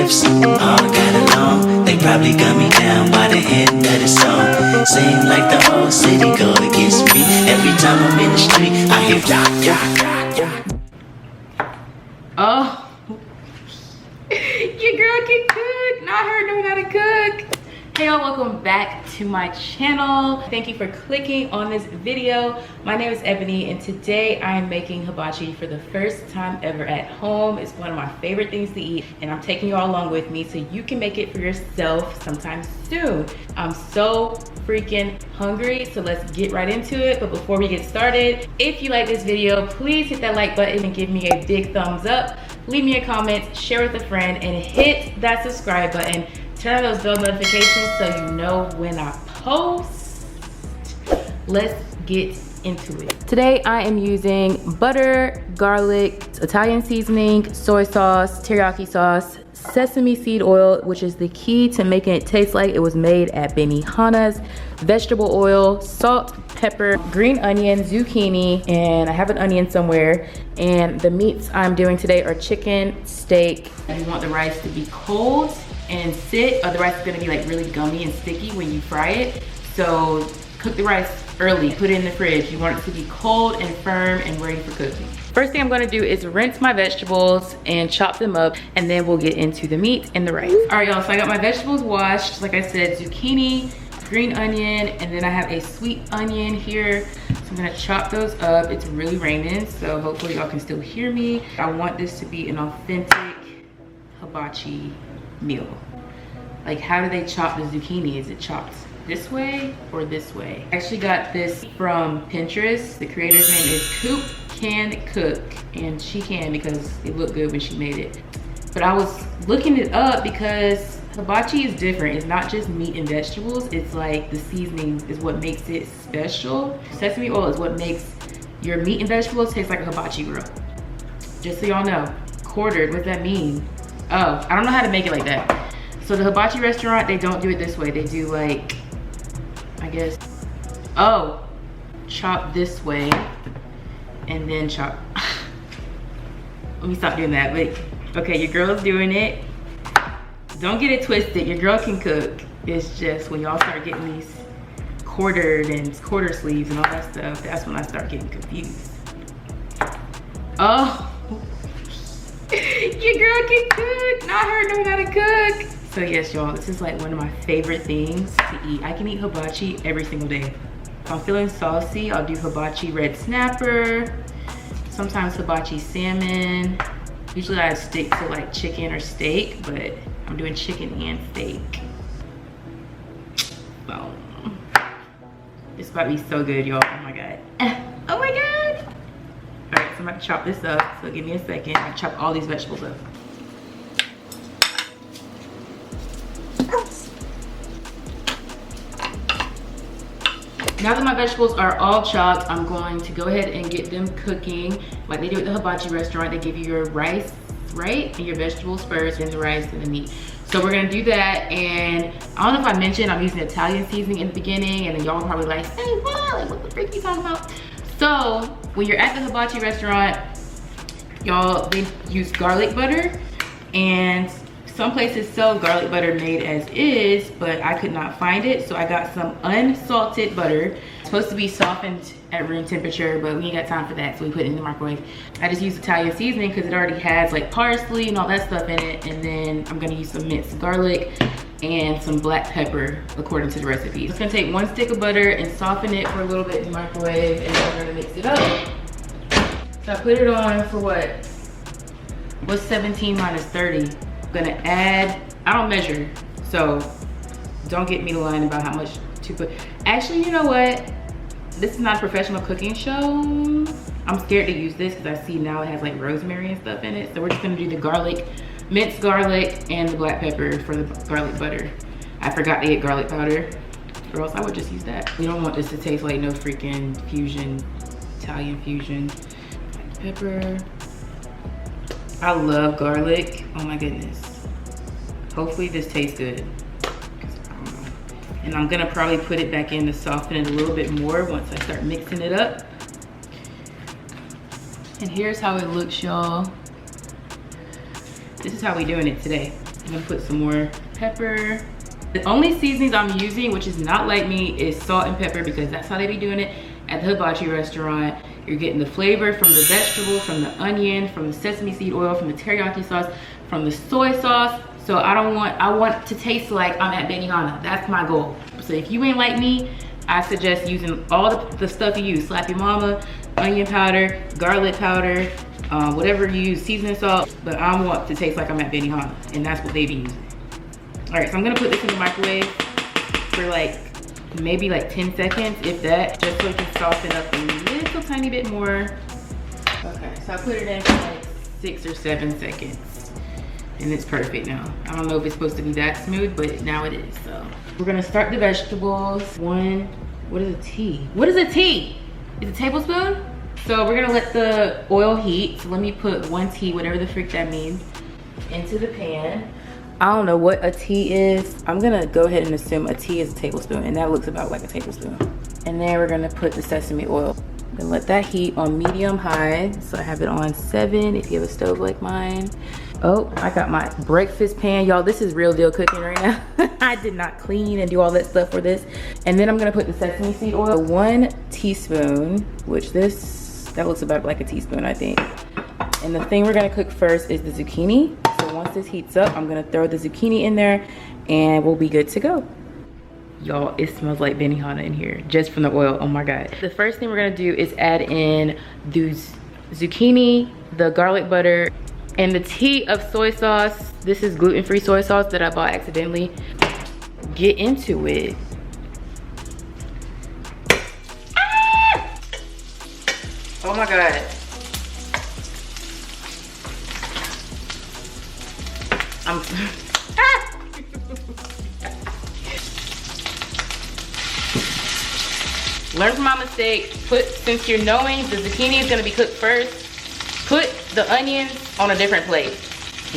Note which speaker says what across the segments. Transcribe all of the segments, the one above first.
Speaker 1: lips all got along. They probably got me down by the end of the song. Seem like the whole city go against me. Every time I'm in the street, I hear
Speaker 2: oh. Your girl can cook. Not her knowing how to cook. Hey y'all, welcome back to my channel. Thank you for clicking on this video. My name is Ebony and today I am making hibachi for the first time ever at home. It's one of my favorite things to eat and I'm taking you all along with me so you can make it for yourself sometime soon. I'm so freaking hungry, so let's get right into it. But before we get started, if you like this video, please hit that like button and give me a big thumbs up. Leave me a comment, share with a friend, and hit that subscribe button. Turn on those bell notifications so you know when I post. Let's get into it. Today I am using butter, garlic, Italian seasoning, soy sauce, teriyaki sauce, sesame seed oil, which is the key to making it taste like it was made at Benihana's, vegetable oil, salt, pepper, green onion, zucchini, and I have an onion somewhere. And the meats I'm doing today are chicken, steak. And you want the rice to be cold and sit, otherwise it's gonna be like really gummy and sticky when you fry it. So cook the rice early, put it in the fridge. You want it to be cold and firm and ready for cooking. First thing I'm gonna do is rinse my vegetables and chop them up, and then we'll get into the meat and the rice. All right y'all, so I got my vegetables washed. Like I said, zucchini, green onion, and then I have a sweet onion here. So I'm gonna chop those up. It's really raining, so hopefully y'all can still hear me. I want this to be an authentic hibachi meal. Like, how do they chop the zucchini? Is it chopped this way or this way? I actually got this from Pinterest. The creator's name is Coop Can Cook, and she can because it looked good when she made it. But I was looking it up because hibachi is different. It's not just meat and vegetables. It's like the seasoning is what makes it special. Sesame oil is what makes your meat and vegetables taste like a hibachi roll. Just so y'all know. Quartered, what does that mean? Oh, I don't know how to make it like that. So the hibachi restaurant, they don't do it this way. They do like, I guess, oh, chop this way and then chop. Let me stop doing that, but okay, your girl's doing it. Don't get it twisted, your girl can cook. It's just when y'all start getting these quartered and quarter sleeves and all that stuff, that's when I start getting confused. Oh. Your girl can cook, not her knowing how to cook. So yes, y'all, this is like one of my favorite things to eat. I can eat hibachi every single day. If I'm feeling saucy, I'll do hibachi red snapper, sometimes hibachi salmon. Usually I stick to like chicken or steak, but I'm doing chicken and steak. So, this about to be so good, y'all. Oh my God. Oh my God. All right, so I'm about to chop this up, so give me a second. I chop all these vegetables up. Now that my vegetables are all chopped, I'm going to go ahead and get them cooking. Like they do at the hibachi restaurant, they give you your rice, right? And your vegetables first, then the rice and the meat. So we're gonna do that, and I don't know if I mentioned I'm using Italian seasoning in the beginning, and then y'all probably like, hey, what? Like, what the freak are you talking about? So when you're at the hibachi restaurant, y'all, they use garlic butter, and some places sell garlic butter made as is, but I could not find it, so I got some unsalted butter. It's supposed to be softened at room temperature, but we ain't got time for that, so we put it in the microwave. I just use Italian seasoning because it already has like parsley and all that stuff in it, and then I'm gonna use some minced garlic and some black pepper according to the recipe. It's gonna take 1 stick of butter and soften it for a little bit in the microwave, and then we're gonna mix it up. So I put it on for what? What's 17 minus 30? I'm gonna add, I don't measure, so don't get me to line about how much to put. Actually, you know what? This is not a professional cooking show. I'm scared to use this because I see now it has like rosemary and stuff in it. So we're just gonna do the garlic, minced garlic, and the black pepper for the garlic butter. I forgot to get garlic powder, or else I would just use that. We don't want this to taste like no freaking fusion, Italian fusion. Pepper. I love garlic. Oh my goodness. Hopefully this tastes good. I don't know. And I'm gonna probably put it back in to soften it a little bit more once I start mixing it up. And here's how it looks, y'all. This is how we doing it today. I'm gonna put some more pepper. The only seasonings I'm using, which is not like me, is salt and pepper, because that's how they be doing it at the Hibachi restaurant. You're getting the flavor from the vegetable, from the onion, from the sesame seed oil, from the teriyaki sauce, from the soy sauce. So I want to taste like I'm at Benihana. That's my goal. So if you ain't like me, I suggest using all the stuff you use. Slap your mama, onion powder, garlic powder, whatever you use, seasoning salt. But I want to taste like I'm at Benihana, and that's what they be using. All right, so I'm gonna put this in the microwave for like maybe like 10 seconds, if that, just so it can soften up a little tiny bit more. Okay, so I put it in for like 6 or 7 seconds, and it's perfect now. I don't know if it's supposed to be that smooth, but now it is. So we're gonna start the vegetables. What is a tea? What is a tea? Is it a tablespoon? So we're gonna let the oil heat. So let me put 1 tea, whatever the frick that means, into the pan. I don't know what a tea is. I'm gonna go ahead and assume a tea is a tablespoon, and that looks about like a tablespoon. And then we're gonna put the sesame oil. And let that heat on medium high. So I have it on 7 if you have a stove like mine. Oh, I got my breakfast pan. Y'all, this is real deal cooking right now. I did not clean and do all that stuff for this. And then I'm gonna put the sesame seed oil. 1 teaspoon, which that looks about like a teaspoon, I think. And the thing we're gonna cook first is the zucchini. So once this heats up, I'm gonna throw the zucchini in there and we'll be good to go. Y'all, it smells like Benihana in here just from the oil. Oh my God. The first thing we're gonna do is add in the zucchini, the garlic butter, and the tea of soy sauce. This is gluten-free soy sauce that I bought accidentally. Get into it. Ah! Oh my God. Learn from my mistake. Since you're knowing the zucchini is gonna be cooked first, put the onions on a different plate.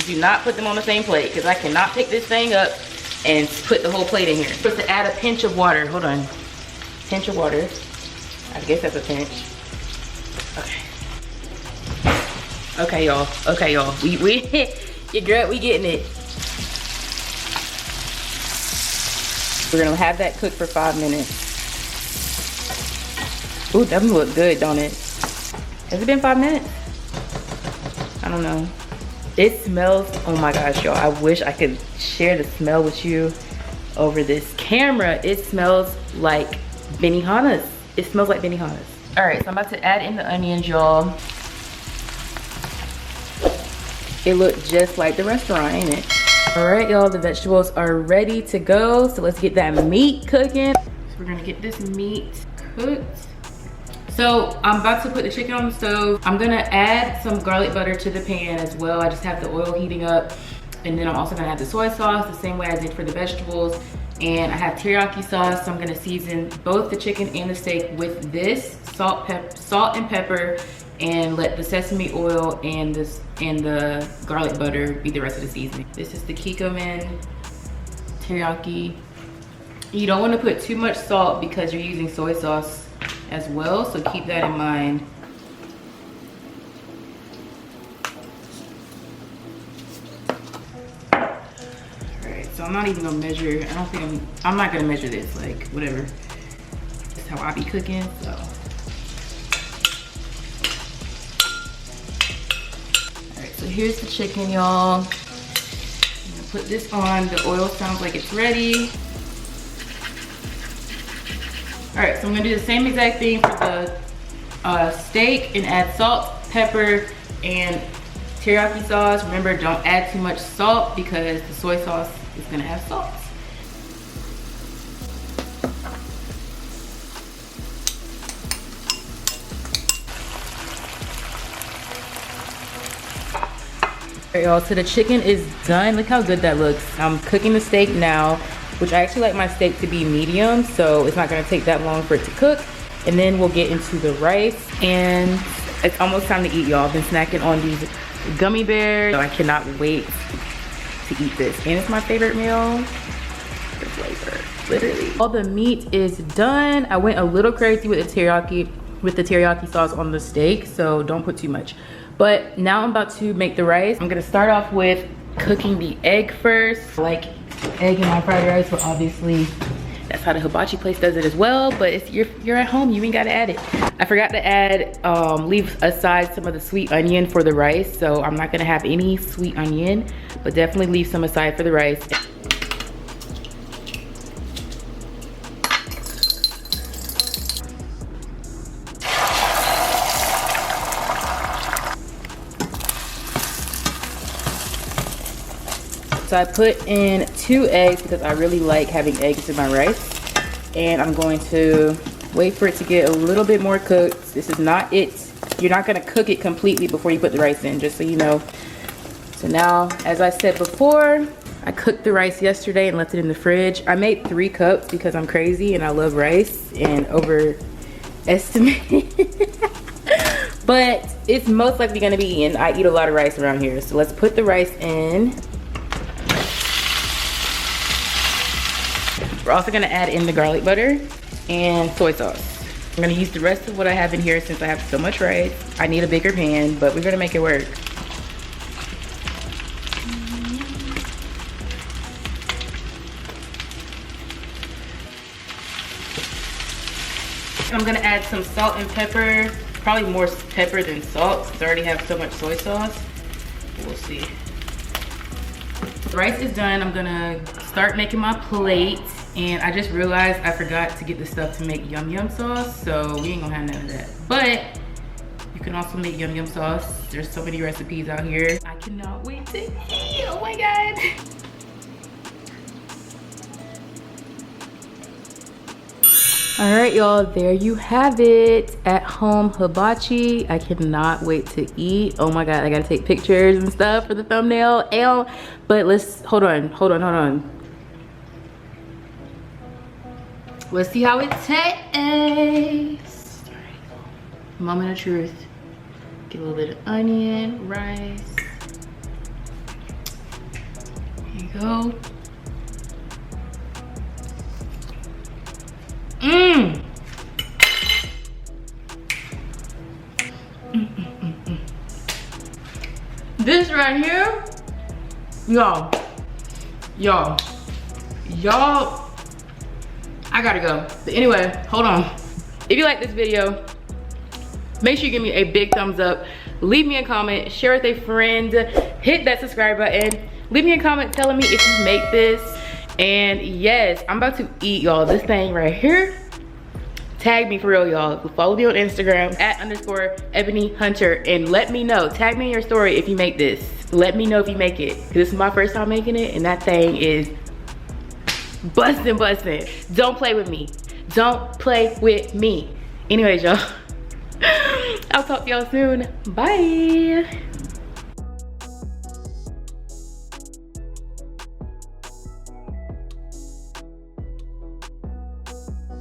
Speaker 2: Do not put them on the same plate, because I cannot pick this thing up and put the whole plate in here. You're supposed to add a pinch of water. Hold on. Pinch of water. I guess that's a pinch. Okay. Okay, y'all. Okay, y'all. Your girl, we getting it. We're gonna have that cook for 5 minutes. Ooh, that look good, don't it? Has it been 5 minutes? I don't know. It smells, oh my gosh, y'all. I wish I could share the smell with you over this camera. It smells like Benihana's. It smells like Benihana's. All right, so I'm about to add in the onions, y'all. It looked just like the restaurant, ain't it? All right, y'all, the vegetables are ready to go. So let's get that meat cooking. So we're gonna get this meat cooked. So I'm about to put the chicken on the stove. I'm gonna add some garlic butter to the pan as well. I just have the oil heating up. And then I'm also gonna add the soy sauce the same way I did for the vegetables. And I have teriyaki sauce, so I'm gonna season both the chicken and the steak with this salt and pepper, and let the sesame oil and the garlic butter be the rest of the seasoning. This is the Kikkoman teriyaki. You don't wanna put too much salt because you're using soy sauce as well, so keep that in mind. Alright, so I'm not even gonna measure, I'm not gonna measure this, like whatever. That's how I be cooking, so. Alright, so here's the chicken, y'all. I'm gonna put this on. The oil sounds like it's ready. All right, so I'm gonna do the same exact thing for the steak and add salt, pepper, and teriyaki sauce. Remember, don't add too much salt because the soy sauce is gonna have salt. All right, y'all, so the chicken is done. Look how good that looks. I'm cooking the steak now, which I actually like my steak to be medium, so it's not gonna take that long for it to cook. And then we'll get into the rice, and it's almost time to eat, y'all. I've been snacking on these gummy bears, so I cannot wait to eat this. And it's my favorite meal, the flavor, literally. All the meat is done. I went a little crazy with the teriyaki sauce on the steak, so don't put too much. But now I'm about to make the rice. I'm gonna start off with cooking the egg first. Like egg in my fried rice, but obviously that's how the hibachi place does it as well. But it's, you're at home, you ain't gotta add it. I forgot to add, leave aside some of the sweet onion for the rice. So I'm not gonna have any sweet onion, but definitely leave some aside for the rice. So I put in 2 eggs because I really like having eggs in my rice. And I'm going to wait for it to get a little bit more cooked. This is not it. You're not gonna cook it completely before you put the rice in, just so you know. So now, as I said before, I cooked the rice yesterday and left it in the fridge. I made 3 cups because I'm crazy and I love rice and overestimate. But it's most likely gonna be eaten. I eat a lot of rice around here. So let's put the rice in. We're also gonna add in the garlic butter and soy sauce. I'm gonna use the rest of what I have in here since I have so much rice. I need a bigger pan, but we're gonna make it work. I'm gonna add some salt and pepper, probably more pepper than salt since I already have so much soy sauce. We'll see. The rice is done. I'm gonna start making my plate. And I just realized I forgot to get the stuff to make yum yum sauce, so we ain't gonna have none of that. But you can also make yum yum sauce. There's so many recipes out here. I cannot wait to eat, oh my God. All right, y'all, there you have it. At home hibachi. I cannot wait to eat. Oh my God, I gotta take pictures and stuff for the thumbnail. But let's, hold on. Let's see how it tastes. All right. Moment of truth. Get a little bit of onion, rice. There you go. This right here, y'all, I gotta go. But anyway, hold on. If you like this video, make sure you give me a big thumbs up. Leave me a comment, share with a friend, hit that subscribe button. Leave me a comment telling me if you make this. And yes, I'm about to eat, y'all. This thing right here. Tag me for real, y'all. Follow me on Instagram @_ebonyhunter and let me know. Tag me in your story if you make this. Let me know if you make it. Cause this is my first time making it and that thing is busting. Don't play with me. Don't play with me. Anyways, y'all. I'll talk to y'all soon. Bye.